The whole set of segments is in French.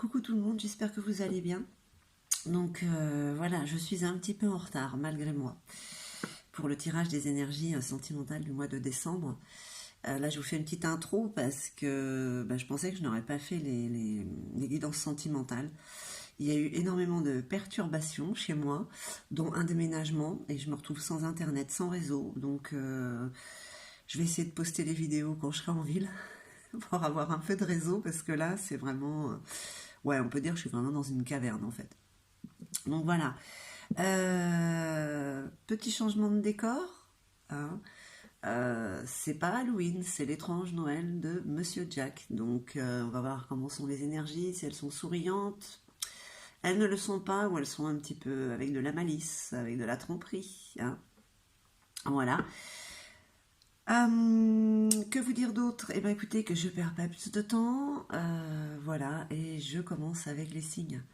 Coucou tout le monde, j'espère que vous allez bien. Donc voilà, je suis un petit peu en retard malgré moi pour le tirage des énergies sentimentales du mois de décembre. Là, je vous fais une petite intro parce que je pensais que je n'aurais pas fait les guidances sentimentales. Il y a eu énormément de perturbations chez moi, dont un déménagement, et je me retrouve sans internet, sans réseau. Donc je vais essayer de poster les vidéos quand je serai en ville pour avoir un peu de réseau parce que là, c'est vraiment... ouais, on peut dire que je suis vraiment dans une caverne en fait. Donc voilà. Petit changement de décor. Hein. C'est pas Halloween, c'est l'étrange Noël de Monsieur Jack. Donc on va voir comment sont les énergies, si elles sont souriantes. Elles ne le sont pas ou elles sont un petit peu avec de la malice, avec de la tromperie. Hein. Voilà. Que vous dire d'autre? Eh bien écoutez, que je perds pas plus de temps. Voilà, et je commence avec les signes.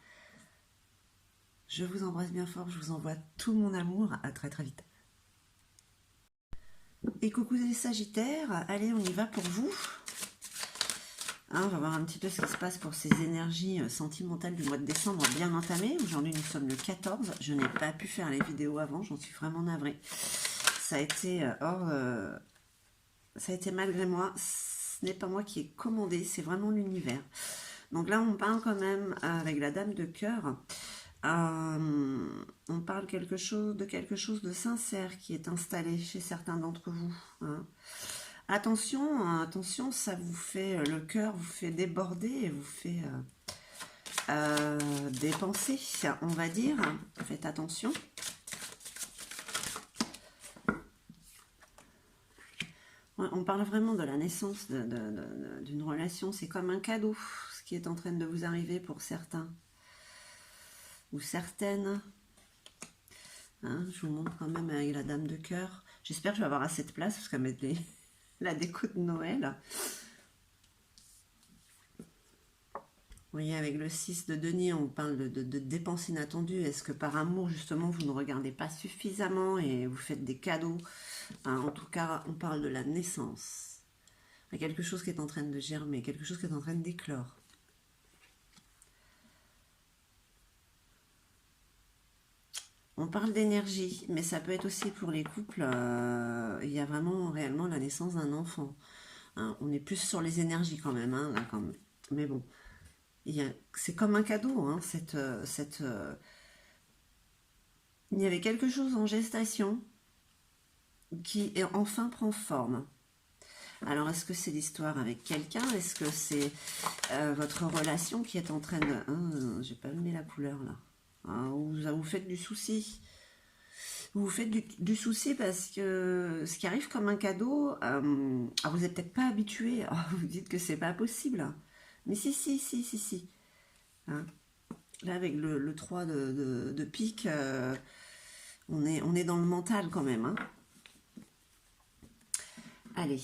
Je vous embrasse bien fort, je vous envoie tout mon amour, à très très vite. Et coucou les Sagittaires, allez on y va pour vous. Hein, on va voir un petit peu ce qui se passe pour ces énergies sentimentales du mois de décembre bien entamées. Aujourd'hui nous sommes le 14, je n'ai pas pu faire les vidéos avant, j'en suis vraiment navrée. Ça a été ça a été malgré moi, ce n'est pas moi qui ai commandé, c'est vraiment l'univers. Donc là on parle quand même avec la dame de cœur. On parle quelque chose de sincère qui est installé chez certains d'entre vous. Hein. Attention, attention, ça vous fait le cœur, vous fait déborder et vous fait dépenser, on va dire. Faites attention. On parle vraiment de la naissance d'une relation. C'est comme un cadeau, ce qui est en train de vous arriver pour certains. Ou certaines. Hein, je vous montre quand même avec la dame de cœur. J'espère que je vais avoir assez de place parce qu'à mettre la déco de Noël. Vous voyez, avec le 6 de denier, on parle de dépenses inattendues. Est-ce que par amour, justement, vous ne regardez pas suffisamment et vous faites des cadeaux? Hein, en tout cas, on parle de la naissance. Il y a quelque chose qui est en train de germer, quelque chose qui est en train d'éclore. On parle d'énergie, mais ça peut être aussi pour les couples, il y a vraiment réellement la naissance d'un enfant. Hein, on est plus sur les énergies quand même, hein, là, quand même. Mais bon, c'est comme un cadeau, hein, il y avait quelque chose en gestation qui enfin prend forme. Alors, est-ce que c'est l'histoire avec quelqu'un? Est-ce que c'est votre relation qui est en train de... Hein, j'ai pas mis la couleur là. Hein, vous faites du souci. Vous faites du souci parce que ce qui arrive comme un cadeau, vous n'êtes peut-être pas habitué. Vous dites que c'est pas possible. Mais si. Hein. Là, avec le 3 de pique, on est dans le mental quand même. Hein. Allez.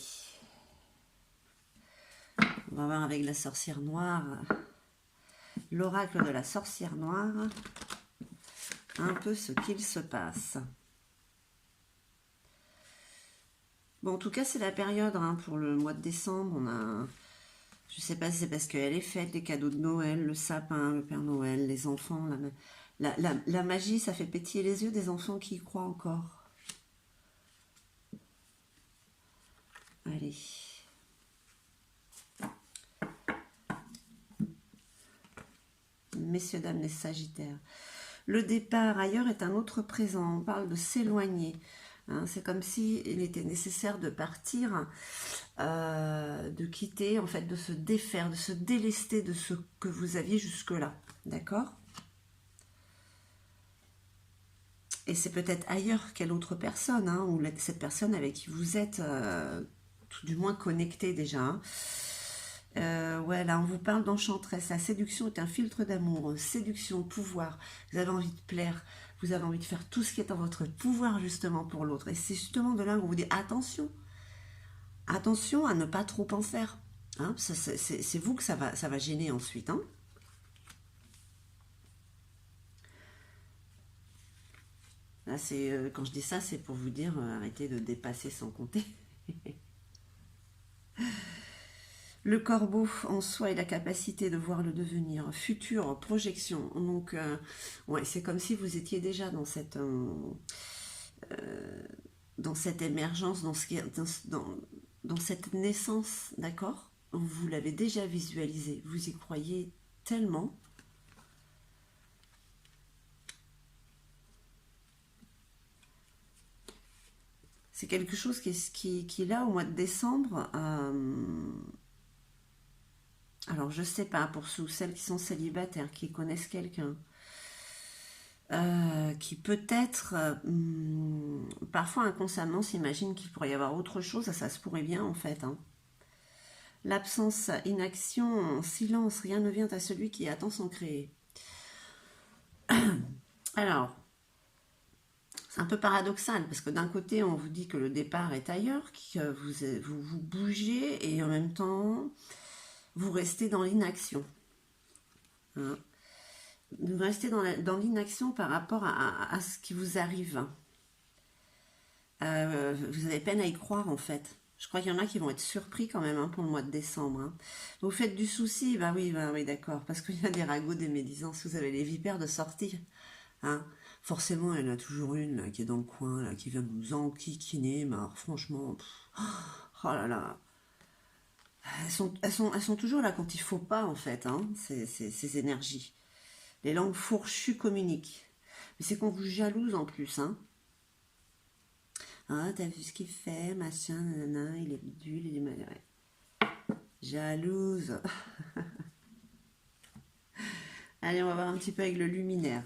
On va voir avec la sorcière noire, l'oracle de la sorcière noire, un peu ce qu'il se passe. Bon, en tout cas, c'est la période hein, pour le mois de décembre. On a, je sais pas si c'est parce qu'elle est faite, les cadeaux de Noël, le sapin, le Père Noël, les enfants. La magie, ça fait pétiller les yeux des enfants qui y croient encore. Allez. Messieurs, dames, les Sagittaires. Le départ ailleurs est un autre présent. On parle de s'éloigner. Hein, c'est comme s'il était nécessaire de partir, de quitter, en fait, de se défaire, de se délester de ce que vous aviez jusque-là. D'accord? Et c'est peut-être ailleurs quelle autre personne, hein, ou cette personne avec qui vous êtes tout du moins connecté déjà. Hein. Ouais, là, on vous parle d'enchanteresse. La séduction est un filtre d'amour. Séduction, pouvoir. Vous avez envie de plaire. Vous avez envie de faire tout ce qui est en votre pouvoir, justement, pour l'autre. Et c'est justement de là où vous dites, attention. Attention à ne pas trop en faire. Hein, c'est vous que ça va gêner ensuite. Hein. Là, quand je dis ça, c'est pour vous dire, arrêtez de dépasser sans compter. Le corbeau en soi est la capacité de voir le devenir, futur, projection. Donc, ouais, c'est comme si vous étiez déjà dans cette émergence, dans cette naissance, d'accord? Vous l'avez déjà visualisé, vous y croyez tellement. C'est quelque chose qui là, au mois de décembre, alors je sais pas, pour ceux ou celles qui sont célibataires, qui connaissent quelqu'un, qui peut-être, parfois inconsciemment, s'imagine qu'il pourrait y avoir autre chose, ça se pourrait bien en fait, hein. L'absence, inaction, silence, rien ne vient à celui qui attend son créé. Alors, c'est un peu paradoxal, parce que d'un côté, on vous dit que le départ est ailleurs, que vous bougez, et en même temps, vous restez dans l'inaction. Hein. Vous restez dans l'inaction par rapport à ce qui vous arrive. Vous avez peine à y croire, en fait. Je crois qu'il y en a qui vont être surpris quand même, hein, pour le mois de décembre, hein. Vous faites du souci, bah oui, d'accord, parce qu'il y a des ragots, des médisances, vous avez les vipères de sortie. Hein. Forcément, il y en a toujours une là, qui est dans le coin, là, qui vient nous enquiquiner, mais alors, franchement, oh là là, elles sont toujours là quand il faut pas, en fait, hein, ces énergies. Les langues fourchues communiquent. Mais c'est qu'on vous jalouse en plus, hein. Ah, t'as vu ce qu'il fait, machin, nanana, il est bidule, il est mal. Ouais. Jalouse. Allez, on va voir un petit peu avec le luminaire.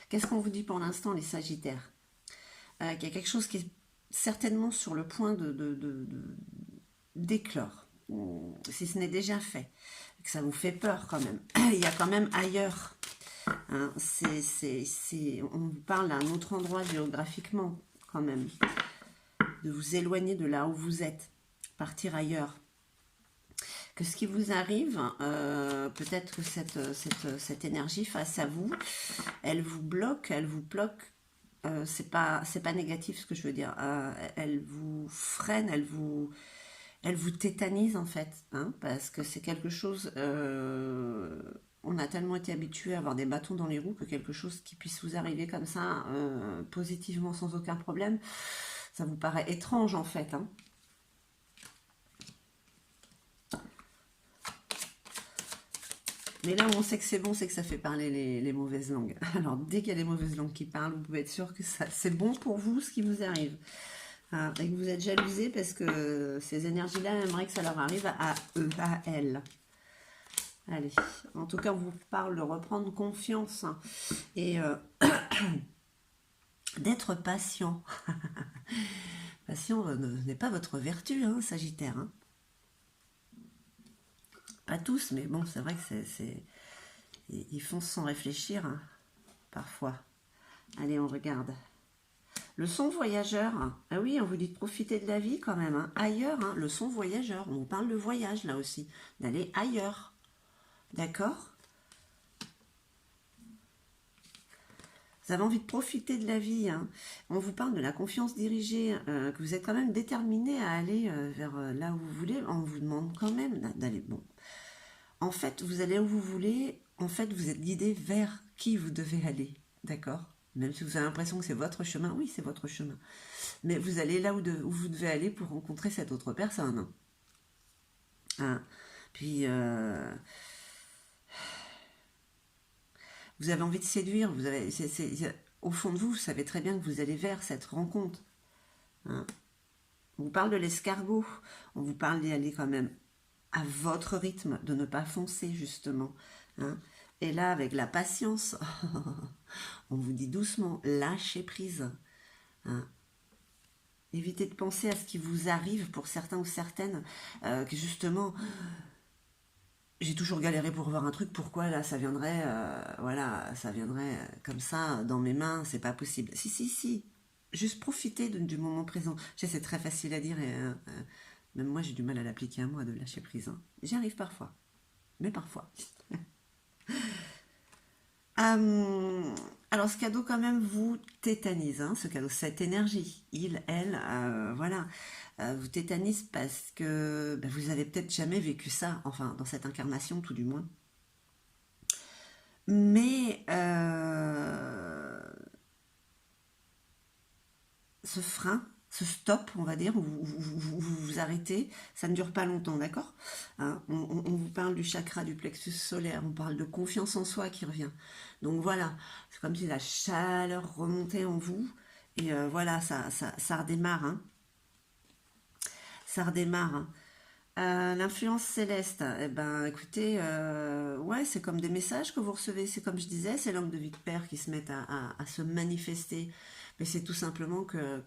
Qu'est-ce qu'on vous dit pour l'instant, les Sagittaires? Qu'il y a quelque chose qui est certainement sur le point d'éclore, si ce n'est déjà fait, que ça vous fait peur quand même. Il y a quand même ailleurs, hein, on vous parle d'un autre endroit géographiquement quand même, de vous éloigner de là où vous êtes, partir ailleurs. Que ce qui vous arrive, peut-être que cette énergie face à vous, elle vous bloque, c'est pas négatif ce que je veux dire, elle vous freine, elle vous tétanise en fait, hein, parce que c'est quelque chose, on a tellement été habitué à avoir des bâtons dans les roues que quelque chose qui puisse vous arriver comme ça, positivement sans aucun problème, ça vous paraît étrange en fait, hein. Mais là où on sait que c'est bon, c'est que ça fait parler les mauvaises langues. Alors, dès qu'il y a des mauvaises langues qui parlent, vous pouvez être sûr que c'est bon pour vous ce qui vous arrive. Hein, et que vous êtes jalousé parce que ces énergies-là aimeraient que ça leur arrive à eux, à elles. Allez, en tout cas, on vous parle de reprendre confiance, hein, et d'être patient. Patient n'est pas votre vertu, hein, Sagittaire. Hein. Pas tous, mais bon, c'est vrai que ils font sans réfléchir, hein, parfois. Allez, on regarde. Le son voyageur. Ah oui, on vous dit de profiter de la vie quand même, hein. Ailleurs, hein, le son voyageur. On parle de voyage là aussi. D'aller ailleurs. D'accord? Vous avez envie de profiter de la vie, hein. On vous parle de la confiance dirigée, que vous êtes quand même déterminé à aller vers là où vous voulez. On vous demande quand même d'aller. Bon. En fait, vous allez où vous voulez. En fait, vous êtes guidé vers qui vous devez aller. D'accord? Même si vous avez l'impression que c'est votre chemin. Oui, c'est votre chemin. Mais vous allez là où vous devez aller pour rencontrer cette autre personne. Hein. Puis, vous avez envie de séduire. Au fond de vous, vous savez très bien que vous allez vers cette rencontre. Hein. On vous parle de l'escargot. On vous parle d'y aller quand même à votre rythme, de ne pas foncer justement. Hein. Et là, avec la patience, on vous dit doucement, lâchez prise. Hein. Évitez de penser à ce qui vous arrive pour certains ou certaines, que justement, j'ai toujours galéré pour voir un truc, pourquoi là ça viendrait, voilà, ça viendrait comme ça dans mes mains, c'est pas possible. Si, juste profitez du moment présent. Je sais, c'est très facile à dire, et même moi j'ai du mal à l'appliquer à moi de lâcher prise. Hein. J'y arrive parfois, mais parfois. Alors, ce cadeau, quand même, vous tétanise, hein, ce cadeau, cette énergie. Il, elle, voilà, vous tétanise parce que bah, vous avez peut-être jamais vécu ça, enfin, dans cette incarnation, tout du moins. Mais ce frein, ce stop, on va dire, où vous arrêtez, ça ne dure pas longtemps, d'accord, hein, on vous parle du chakra du plexus solaire, on parle de confiance en soi qui revient. Donc voilà, c'est comme si la chaleur remontait en vous, et voilà, ça redémarre, hein, ça redémarre. Hein. L'influence céleste, eh ben, écoutez, ouais, c'est comme des messages que vous recevez. C'est comme je disais, c'est l'angle de vie de père qui se met à se manifester. Mais c'est tout simplement que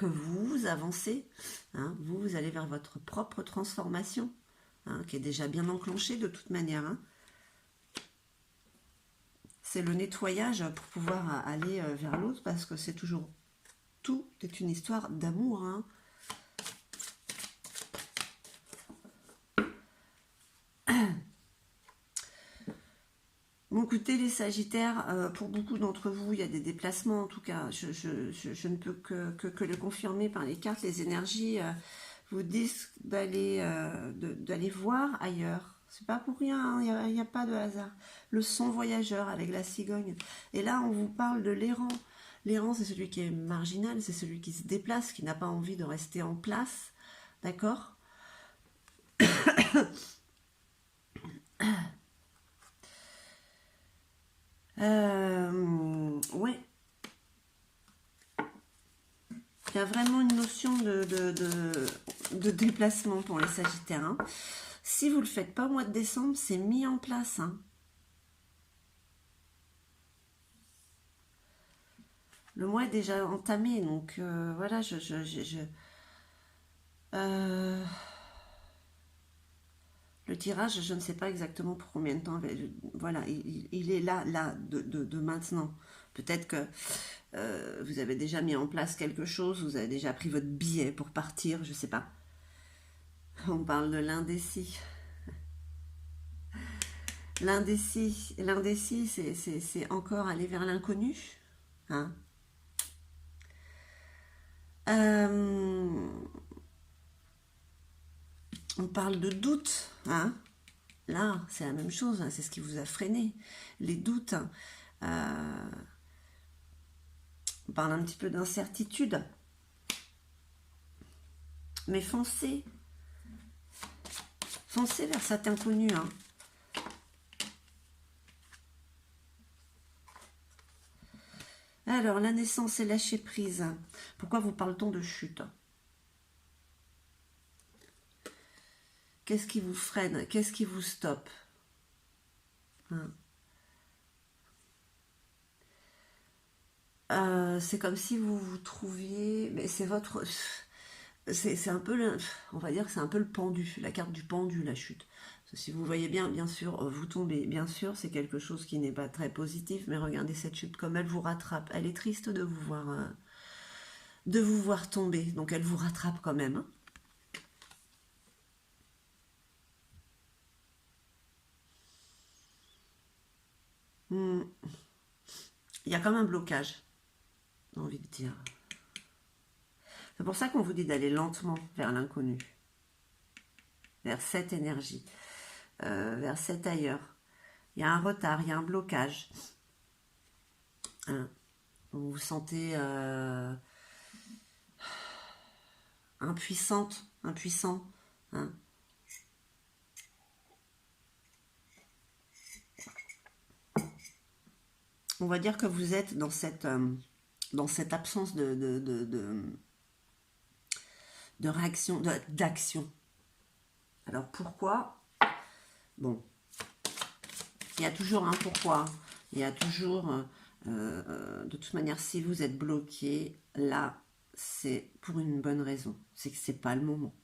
vous avancez, hein, vous allez vers votre propre transformation, hein, qui est déjà bien enclenchée de toute manière. Hein. C'est le nettoyage pour pouvoir aller vers l'autre, parce que c'est toujours, tout est une histoire d'amour. Hein. Bon, écoutez, les Sagittaires, pour beaucoup d'entre vous, il y a des déplacements, en tout cas, je ne peux que le confirmer par les cartes, les énergies vous disent d'aller voir ailleurs. C'est pas pour rien, hein, il n'y a pas de hasard. Le son voyageur avec la cigogne. Et là, on vous parle de l'errant. L'errant, c'est celui qui est marginal, c'est celui qui se déplace, qui n'a pas envie de rester en place. D'accord? Ouais. Il y a vraiment une notion de déplacement pour les Sagittaires. Hein. Si vous ne le faites pas au mois de décembre, c'est mis en place. Hein. Le mois est déjà entamé, donc voilà, euh, le tirage, je ne sais pas exactement pour combien de temps. Voilà, il est là de maintenant. Peut-être que vous avez déjà mis en place quelque chose, vous avez déjà pris votre billet pour partir, je ne sais pas. On parle de l'indécis. L'indécis, c'est encore aller vers l'inconnu. Hein. On parle de doute. Hein. Là, c'est la même chose, hein, c'est ce qui vous a freiné. Les doutes. On parle un petit peu d'incertitude. Mais foncez. Foncez vers cet inconnu. Hein. Alors, la naissance et lâcher prise. Pourquoi vous parle-t-on de chute? Qu'est-ce qui vous freine? Qu'est-ce qui vous stoppe? Hein. C'est comme si vous vous trouviez... Mais c'est votre... C'est un peu, on va dire que c'est un peu le pendu, la carte du pendu, la chute. Si vous voyez bien, bien sûr, vous tombez. Bien sûr, c'est quelque chose qui n'est pas très positif, mais regardez cette chute comme elle vous rattrape. Elle est triste de vous voir tomber, donc elle vous rattrape quand même. Hein. Il y a comme un blocage, j'ai envie de dire. C'est pour ça qu'on vous dit d'aller lentement vers l'inconnu, vers cette énergie, vers cet ailleurs. Il y a un retard, il y a un blocage. Hein. Vous vous sentez impuissante, impuissant. Hein. On va dire que vous êtes dans cette absence de réaction, d'action. Alors pourquoi? Bon, il y a toujours un pourquoi. Il y a toujours, de toute manière, si vous êtes bloqué, là, c'est pour une bonne raison. C'est que c'est pas le moment.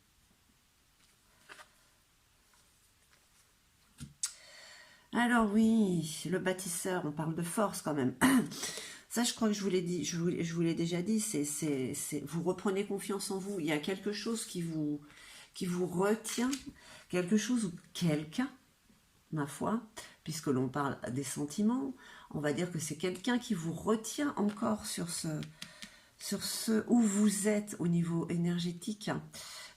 Alors oui, le bâtisseur, on parle de force quand même. Ça, je crois que je vous l'ai dit, je vous l'ai déjà dit, vous reprenez confiance en vous. Il y a quelque chose qui vous retient, quelque chose ou quelqu'un ma foi, puisque l'on parle des sentiments. On va dire que c'est quelqu'un qui vous retient encore sur ce où vous êtes au niveau énergétique.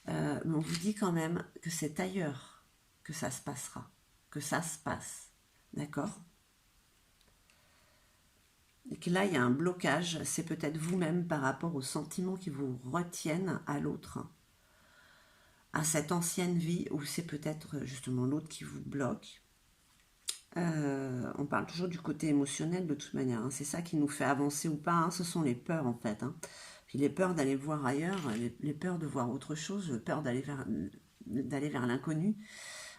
Mais on vous dit quand même que c'est ailleurs que ça se passera, que ça se passe. D'accord? Et que là, il y a un blocage, c'est peut-être vous-même par rapport aux sentiments qui vous retiennent à l'autre, à cette ancienne vie, ou c'est peut-être justement l'autre qui vous bloque. On parle toujours du côté émotionnel de toute manière, hein. C'est ça qui nous fait avancer ou pas, hein. Ce sont les peurs en fait, hein. Puis les peurs d'aller voir ailleurs, les peurs de voir autre chose, peur d'aller vers l'inconnu,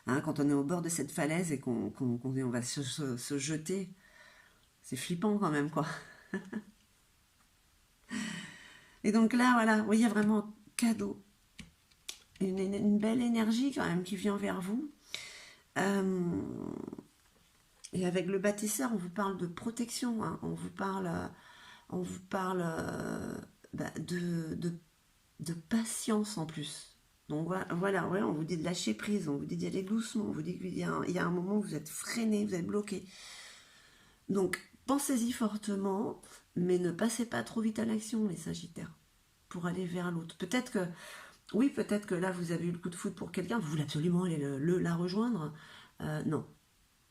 hein. Quand on est au bord de cette falaise et qu'on va se jeter, c'est flippant quand même, quoi. Et donc là, voilà, vous voyez vraiment cadeau, une belle énergie quand même qui vient vers vous. Et avec le bâtisseur, on vous parle de protection, hein. On vous parle de patience en plus. Donc voilà, ouais, on vous dit de lâcher prise, on vous dit d'y aller doucement, on vous dit qu'il y a un moment où vous êtes freiné, vous êtes bloqué. Donc pensez-y fortement, mais ne passez pas trop vite à l'action, les Sagittaires, pour aller vers l'autre. Peut-être que là vous avez eu le coup de foudre pour quelqu'un, vous voulez absolument aller la rejoindre. Non,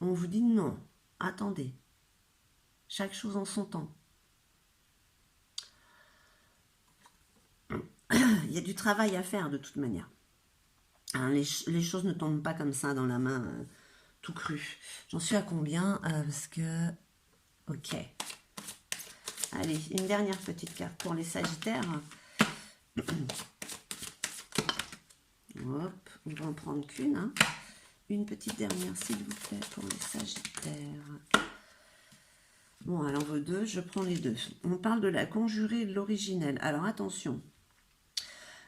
on vous dit non, attendez, chaque chose en son temps. Il y a du travail à faire de toute manière. Hein, les choses ne tombent pas comme ça dans la main, tout cru. J'en suis à combien parce que... Ok. Allez, une dernière petite carte pour les Sagittaires. Hop, on va en prendre qu'une. Hein. Une petite dernière, s'il vous plaît, pour les Sagittaires. Bon, elle en veut deux, je prends les deux. On parle de la conjurée et de l'originelle. Alors, attention.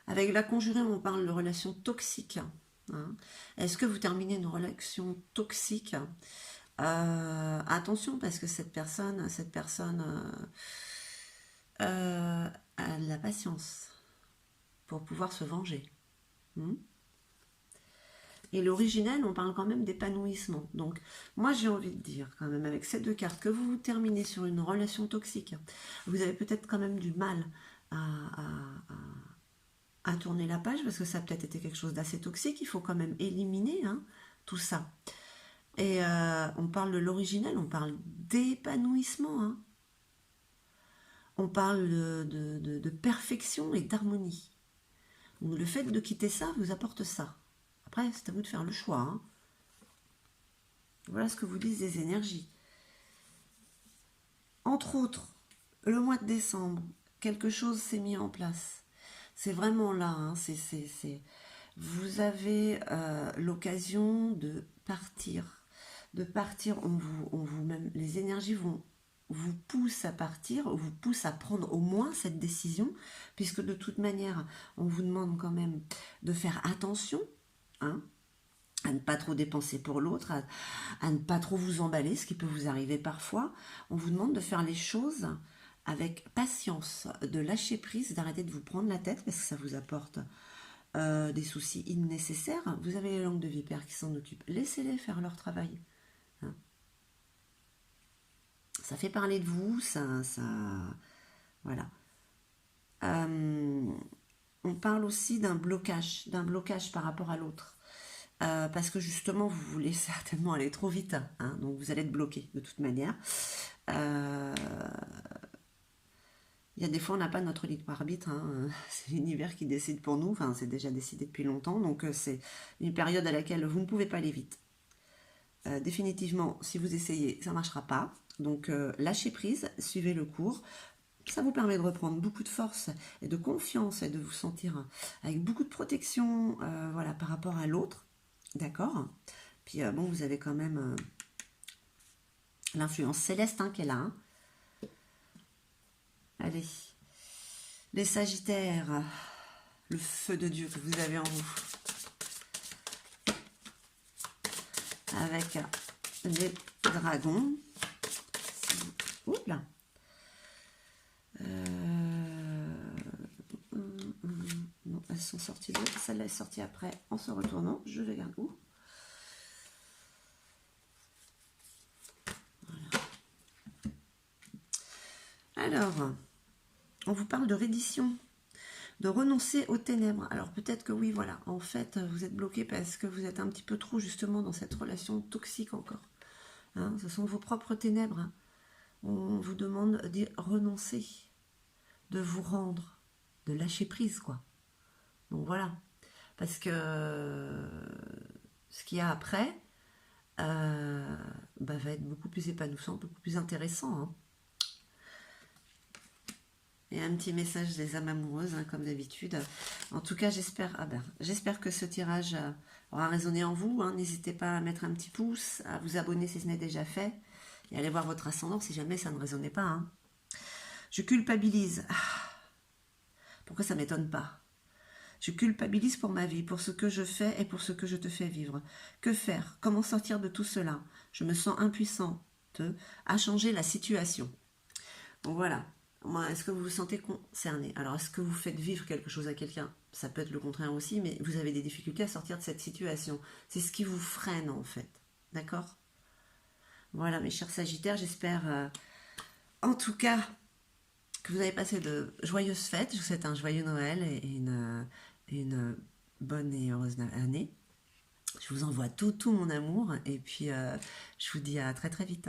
Avec la conjurée, on parle de relations toxiques. Hein. Est-ce que vous terminez une relation toxique? Attention, parce que cette personne a de la patience pour pouvoir se venger. Et l'original, on parle quand même d'épanouissement. Donc, moi, j'ai envie de dire, quand même, avec ces deux cartes, que vous terminez sur une relation toxique, vous avez peut-être quand même du mal à tourner la page, parce que ça a peut-être été quelque chose d'assez toxique. Il faut quand même éliminer tout ça. Et on parle de l'original, on parle d'épanouissement. Hein. On parle de perfection et d'harmonie. Le fait de quitter ça vous apporte ça. Après, c'est à vous de faire le choix. Hein. Voilà ce que vous disent les énergies. Entre autres, le mois de décembre, quelque chose s'est mis en place. C'est vraiment là. Hein. Vous avez l'occasion de partir. Même, les énergies vous poussent à partir, vous poussent à prendre au moins cette décision, puisque de toute manière, on vous demande quand même de faire attention, hein, à ne pas trop dépenser pour l'autre, à ne pas trop vous emballer, ce qui peut vous arriver parfois. On vous demande de faire les choses avec patience, de lâcher prise, d'arrêter de vous prendre la tête, parce que ça vous apporte des soucis innécessaires. Vous avez les langues de vipère qui s'en occupent. Laissez-les faire leur travail. Hein. Ça fait parler de vous, voilà. On parle aussi d'un blocage par rapport à l'autre. Parce que justement, vous voulez certainement aller trop vite. Hein, donc, vous allez être bloqué de toute manière. Il y a des fois, on n'a pas notre libre arbitre. Hein, c'est l'univers qui décide pour nous. Enfin, c'est déjà décidé depuis longtemps. Donc, c'est une période à laquelle vous ne pouvez pas aller vite. Définitivement, si vous essayez, ça ne marchera pas. Donc, lâchez prise, suivez le cours. Ça vous permet de reprendre beaucoup de force et de confiance et de vous sentir avec beaucoup de protection voilà, par rapport à l'autre. D'accord? Puis, bon, vous avez quand même l'influence céleste qui est là. Hein. Allez. Les Sagittaires, le feu de Dieu que vous avez en vous. Avec les dragons. Oups là. Non, elles sont sorties deux. Celle-là est sortie après en se retournant. Je vais garder où? Alors, on vous parle de reddition, de renoncer aux ténèbres. Alors peut-être que oui, voilà, en fait, vous êtes bloqué parce que vous êtes un petit peu trop justement dans cette relation toxique encore. Hein, ce sont vos propres ténèbres. Hein. On vous demande d'y renoncer, de vous rendre, de lâcher prise, quoi. Donc voilà, parce que ce qu'il y a après va être beaucoup plus épanouissant, beaucoup plus intéressant. Hein. Et un petit message des âmes amoureuses, hein, comme d'habitude. En tout cas, j'espère que ce tirage aura résonné en vous. Hein. N'hésitez pas à mettre un petit pouce, à vous abonner si ce n'est déjà fait, et allez voir votre ascendant si jamais ça ne résonnait pas. Hein. Je culpabilise. Pourquoi ça ne m'étonne pas? Je culpabilise pour ma vie, pour ce que je fais et pour ce que je te fais vivre. Que faire? Comment sortir de tout cela? Je me sens impuissante à changer la situation. Bon voilà. Est-ce que vous vous sentez concerné? Alors, est-ce que vous faites vivre quelque chose à quelqu'un? Ça peut être le contraire aussi, mais vous avez des difficultés à sortir de cette situation. C'est ce qui vous freine, en fait. D'accord? Voilà, mes chers Sagittaires, j'espère, en tout cas, que vous avez passé de joyeuses fêtes. Je vous souhaite un joyeux Noël et une bonne et heureuse année. Je vous envoie tout mon amour et puis je vous dis à très très vite.